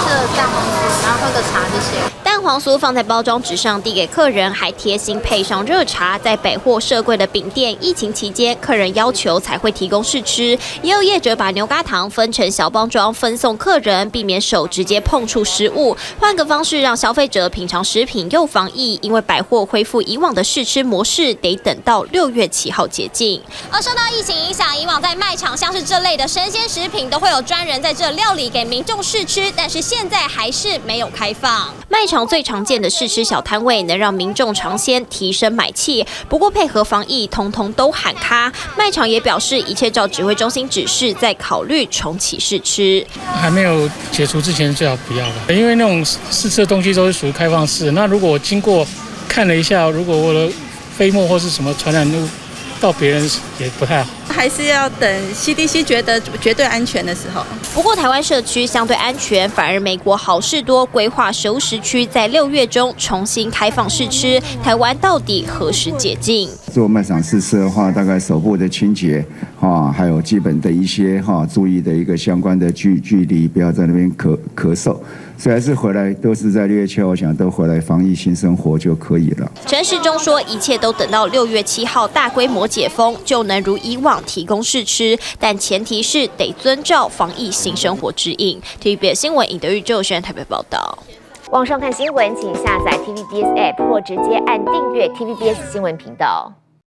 的蛋黄酥，然后喝个茶这些。蛋黄酥放在包装纸上递给客人，还贴心配上热茶。在百货设柜的饼店，疫情期间客人要求才会提供试吃。也有业者把牛轧糖分成小包装分送客人，避免手直接碰触食物。换个方式让消费者品尝食品又防疫。因为百货恢复以往的试吃模式，得等到6月7号解禁。而受到疫情影响，以往在卖场像是这类的生鲜食品都会有专人在这料理给民众试吃，但是现在还是没有开放。卖场最常见的试吃小摊位能让民众尝鲜，提升买气。不过配合防疫，通通都喊卡。卖场也表示，一切照指挥中心指示，在考虑重启试吃。还没有解除之前，最好不要吧，因为那种试吃的东西都是属于开放式。那如果我经过看了一下，如果我的飞沫或是什么传染物到别人也不太好，还是要等 CDC 觉得绝对安全的时候。不过台湾社区相对安全，反而美国好事多规划熟食区在6月中重新开放试吃。台湾到底何时解禁？做卖场试吃的话，大概手部的清洁还有基本的一些注意的一个相关的距离，不要在那边咳嗽。所以还是回来都是在6月7号，我想都回来防疫新生活就可以了。陈时中说，一切都等到6月7号大规模解封，就能如以往提供试吃，但前提是得遵照防疫新生活指引。TVBS 新闻尹德玉、周璇台北报道。网上看新闻，请下载 TVBS App 或直接按订阅 TVBS 新闻频道。